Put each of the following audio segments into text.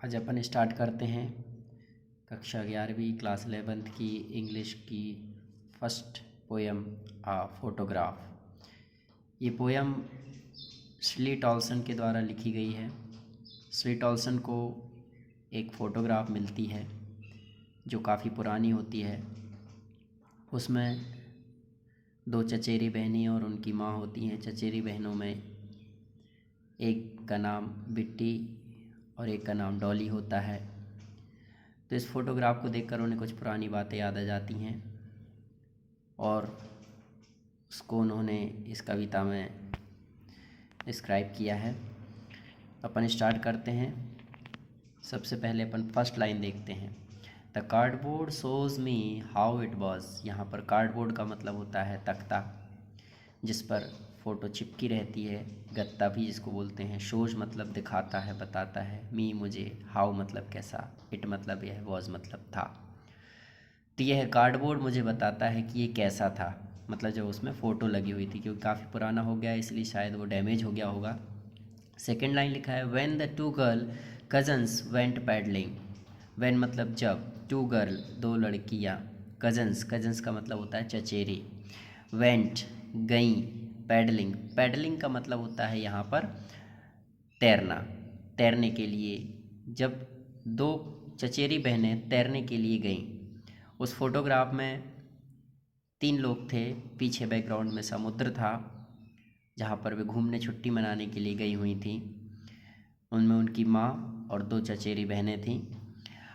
आज अपन स्टार्ट करते हैं कक्षा 11वीं क्लास 11th की इंग्लिश की फर्स्ट पोएम आ फोटोग्राफ। ये पोएम श्ली टॉल्सन के द्वारा लिखी गई है। श्ली टॉल्सन को एक फ़ोटोग्राफ मिलती है जो काफ़ी पुरानी होती है। उसमें दो चचेरी बहनें और उनकी माँ होती हैं। चचेरी बहनों में एक का नाम बिट्टी और एक का नाम डॉली होता है। तो इस फ़ोटोग्राफ को देखकर उन्हें कुछ पुरानी बातें याद आ जाती हैं और उसको उन्होंने इस कविता में डिस्क्राइब किया है। अपन स्टार्ट करते हैं। सबसे पहले अपन फर्स्ट लाइन देखते हैं। The cardboard shows me how it was. यहाँ पर कार्डबोर्ड का मतलब होता है तख्ता जिस पर फ़ोटो चिपकी रहती है, गत्ता भी जिसको बोलते हैं। शोज मतलब दिखाता है, बताता है। मी मुझे, हाउ मतलब कैसा, इट मतलब यह, वॉज मतलब था। तो यह कार्डबोर्ड मुझे बताता है कि ये कैसा था, मतलब जब उसमें फ़ोटो लगी हुई थी, क्योंकि काफ़ी पुराना हो गया इसलिए शायद वो डैमेज हो गया होगा। सेकेंड लाइन लिखा है when the two girl cousins went paddling. When मतलब जब, टू गर्ल दो लड़कियाँ, कजन्स कजन्स का मतलब होता है चचेरी, वेंट गई, पैडलिंग पैडलिंग का मतलब होता है यहाँ पर तैरना, तैरने के लिए। जब दो चचेरी बहनें तैरने के लिए गईं। उस फोटोग्राफ में 3 लोग थे। पीछे बैकग्राउंड में समुद्र था जहाँ पर वे घूमने छुट्टी मनाने के लिए गई हुई थी। उनमें उनकी माँ और 2 चचेरी बहनें थीं।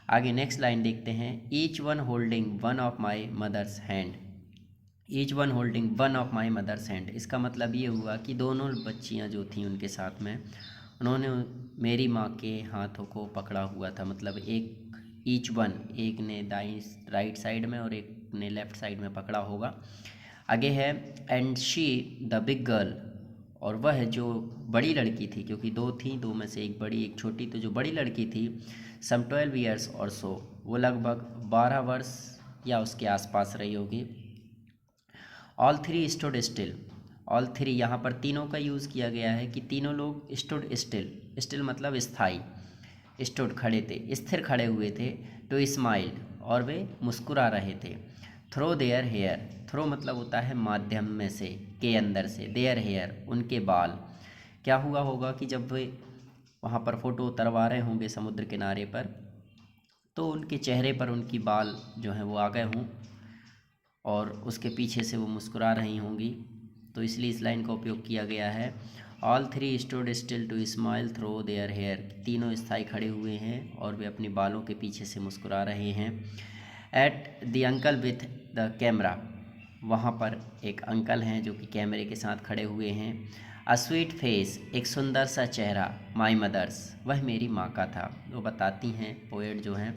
आगे नेक्स्ट लाइन देखते हैं। Each one holding one of my mother's hand. Each one holding one of my mother's hand. इसका मतलब ये हुआ कि दोनों बच्चियां जो थीं उनके साथ में, उन्होंने मेरी माँ के हाथों को पकड़ा हुआ था। मतलब एक ईच वन, एक ने दाई राइट साइड में और एक ने लेफ़्ट साइड में पकड़ा होगा। आगे है and she the big girl. और वह जो बड़ी लड़की थी, क्योंकि 2 थी, 2 में से एक बड़ी एक छोटी, तो जो बड़ी लड़की थी सम 12 ईयर्स और सो, वो लगभग 12 वर्ष या उसके आसपास रही होगी। All three stood still. All three यहाँ पर तीनों का यूज़ किया गया है कि तीनों लोग स्टूड स्टिल। स्टिल मतलब स्थाई। स्टूड खड़े थे, स्थिर खड़े हुए थे। टू स्माइल और वे मुस्कुरा रहे थे। Throw their hair. थ्रो मतलब होता है माध्यम में से, के अंदर से। देयर हेयर उनके बाल। क्या हुआ होगा कि जब वे वहाँ पर फ़ोटो उतरवा रहे होंगे समुद्र किनारे पर, तो उनके चेहरे पर उनकी बाल जो हैं वो आ गए हों और उसके पीछे से वो मुस्कुरा रही होंगी, तो इसलिए इस लाइन का उपयोग किया गया है। All three stood still to smile through their hair. तीनों स्थाई खड़े हुए हैं और वे अपने बालों के पीछे से मुस्कुरा रहे हैं। At the uncle with the camera. वहाँ पर एक अंकल हैं जो कि कैमरे के साथ खड़े हुए हैं। अ स्वीट फेस, एक सुंदर सा चेहरा। माई मदर्स, वह मेरी माँ का था। वो बताती हैं पोएट जो हैं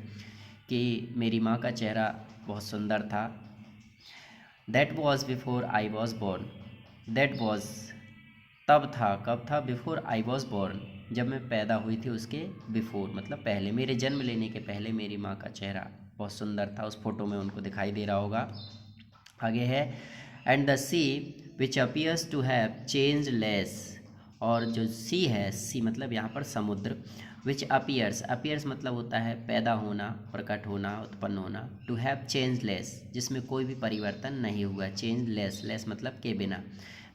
कि मेरी माँ का चेहरा बहुत सुंदर था। That was before I was born. That was तब था, कब था? बिफोर आई वॉज बोर्न, जब मैं पैदा हुई थी उसके बिफोर मतलब पहले, मेरे जन्म लेने के पहले मेरी माँ का चेहरा बहुत सुंदर था। उस फोटो में उनको दिखाई दे रहा होगा। आगे है and the sea which appears to have change less. और जो सी है, सी मतलब यहाँ पर समुद्र। विच अपीयर्स, अपीयर्स मतलब होता है पैदा होना, प्रकट होना, उत्पन्न होना। टू हैव चेंज लेस, जिसमें कोई भी परिवर्तन नहीं हुआ। चेंज लेस, लेस मतलब के बिना,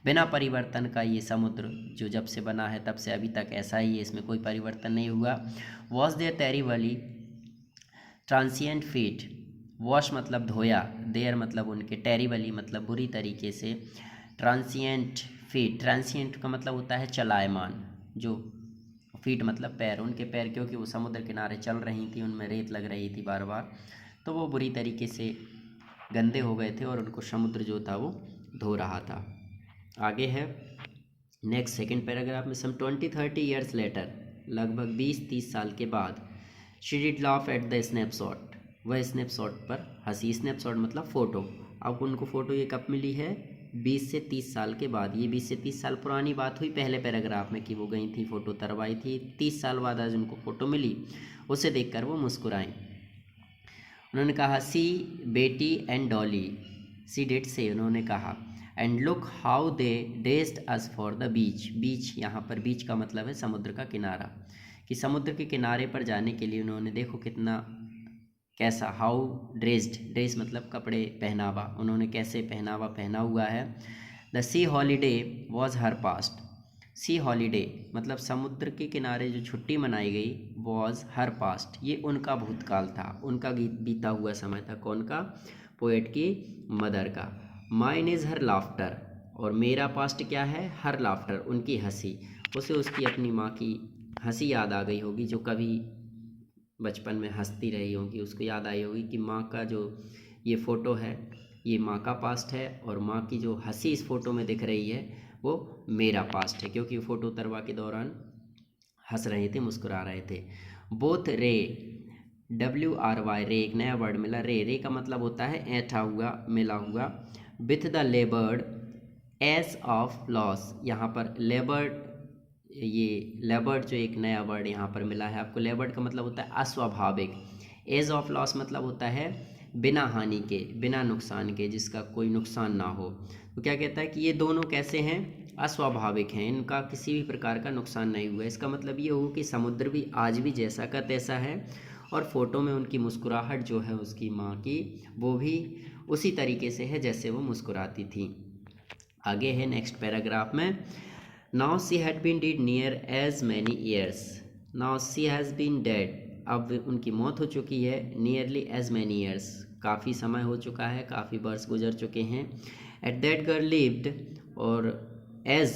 बिना परिवर्तन का ये समुद्र जो जब से बना है तब से अभी तक ऐसा ही है, इसमें कोई परिवर्तन नहीं हुआ। Was their terribly transient feet. Wash मतलब धोया, देयर मतलब उनके, टेरिबली मतलब बुरी तरीके से, ट्रांसिएंट फीट। ट्रांसिएंट का मतलब होता है चलायमान, जो फीट मतलब पैर, उनके पैर, क्योंकि वो समुद्र किनारे चल रही थी, उनमें रेत लग रही थी बार बार, तो वो बुरी तरीके से गंदे हो गए थे और उनको समुद्र जो था वो धो रहा था। आगे है नेक्स्ट सेकंड पैराग्राफ में। सम 20-30 ईयर्स लेटर, लगभग 20-30 साल के बाद। She did laugh at the snapshot, वह स्नैपशॉट पर हंसी। स्नैपशॉट मतलब फ़ोटो। अब उनको फ़ोटो ये कब मिली है? 20 से 30 साल के बाद। ये 20 से 30 साल पुरानी बात हुई पहले पैराग्राफ में कि वो गई थी, फ़ोटो उतरवाई थी। 30 साल बाद आज उनको फ़ोटो मिली, उसे देखकर वो मुस्कुराएं। उन्होंने कहा सी बेटी and Dolly. C did say, उन्होंने कहा and look how they dressed us for the beach. Beach यहाँ पर बीच का मतलब है समुद्र का किनारा, कि समुद्र के किनारे पर जाने के लिए उन्होंने देखो कितना कैसा हाउ ड्रेस्ड, ड्रेस मतलब कपड़े, पहनावा, उन्होंने कैसे पहनावा पहना हुआ है। The C holiday was her past, C holiday मतलब समुद्र के किनारे जो छुट्टी मनाई गई, वॉज हर पास्ट ये उनका भूतकाल था, उनका बीता हुआ समय था। कौन का? पोएट की मदर का। माइन इज़ हर लाफ्टर, और मेरा पास्ट क्या है? हर लाफ्टर, उनकी हंसी। उसे उसकी अपनी माँ की हंसी याद आ गई होगी, जो कभी बचपन में हंसती रही होगी, उसको याद आई होगी कि माँ का जो ये फ़ोटो है ये माँ का पास्ट है, और माँ की जो हंसी इस फ़ोटो में दिख रही है वो मेरा पास्ट है, क्योंकि फ़ोटो उतरवा के दौरान हंस रहे थे, मुस्कुरा रहे थे। बोथ रे, WRY, रे एक नया वर्ड मिला। रे का मतलब होता है ऐंठा हुआ, मिला हुआ। With the laboured ease of loss, यहाँ पर लेबर्ड, ये लेबर्ड जो एक नया वर्ड यहाँ पर मिला है आपको। लेबर्ड का मतलब होता है अस्वाभाविक। एज ऑफ लॉस मतलब होता है बिना हानि के, बिना नुकसान के, जिसका कोई नुकसान ना हो। तो क्या कहता है कि ये दोनों कैसे हैं? अस्वाभाविक हैं, इनका किसी भी प्रकार का नुकसान नहीं हुआ। इसका मतलब ये हो कि समुद्र भी आज भी जैसा का तैसा है, और फ़ोटो में उनकी मुस्कुराहट जो है उसकी माँ की, वो भी उसी तरीके से है जैसे वो मुस्कुराती थी। आगे है नेक्स्ट पैराग्राफ में, now she had been dead near as many years, now she has been dead, अब उनकी मौत हो चुकी है। नियरली एज मैनी ईयर्स, काफ़ी समय हो चुका है, काफ़ी वर्ष गुजर चुके हैं। एट दैट गर्ल लिव्ड, और एज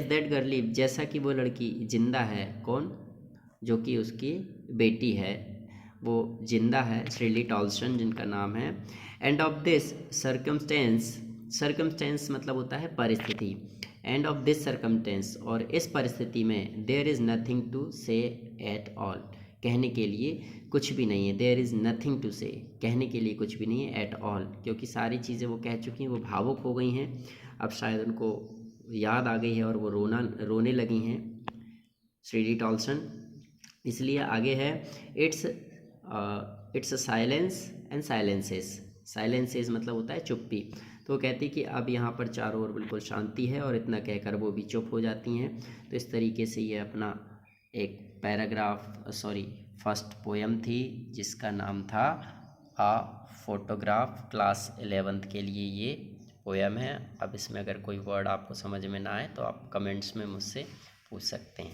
दैट गर्ल लिव्ड, जैसा कि वो लड़की जिंदा है। कौन? जो कि उसकी बेटी है, वो जिंदा है, श्रीली टॉल्स्टन जिनका नाम है। End of this circumstance, circumstance मतलब होता है परिस्थिति। एंड ऑफ दिस सर्कमस्टेंस, और इस परिस्थिति में, देयर इज़ नथिंग टू से एट ऑल, कहने के लिए कुछ भी नहीं है। देयर इज़ नथिंग टू से, कहने के लिए कुछ भी नहीं है। एट ऑल, क्योंकि सारी चीज़ें वो कह चुकी हैं, वो भावुक हो गई हैं, अब शायद उनको याद आ गई है और वो रोने लगी हैं, श्रीली टॉल्स्टन। इसलिए आगे है, it's silence and silences, silences मतलब होता है चुप्पी। तो वो कहती कि अब यहाँ पर चारों ओर बिल्कुल शांति है, और इतना कहकर वो भी चुप हो जाती हैं। तो इस तरीके से ये अपना एक फर्स्ट पोएम थी जिसका नाम था आ फोटोग्राफ। क्लास 11th के लिए ये पोएम है। अब इसमें अगर कोई वर्ड आपको समझ में ना आए तो आप कमेंट्स में मुझसे पूछ सकते हैं।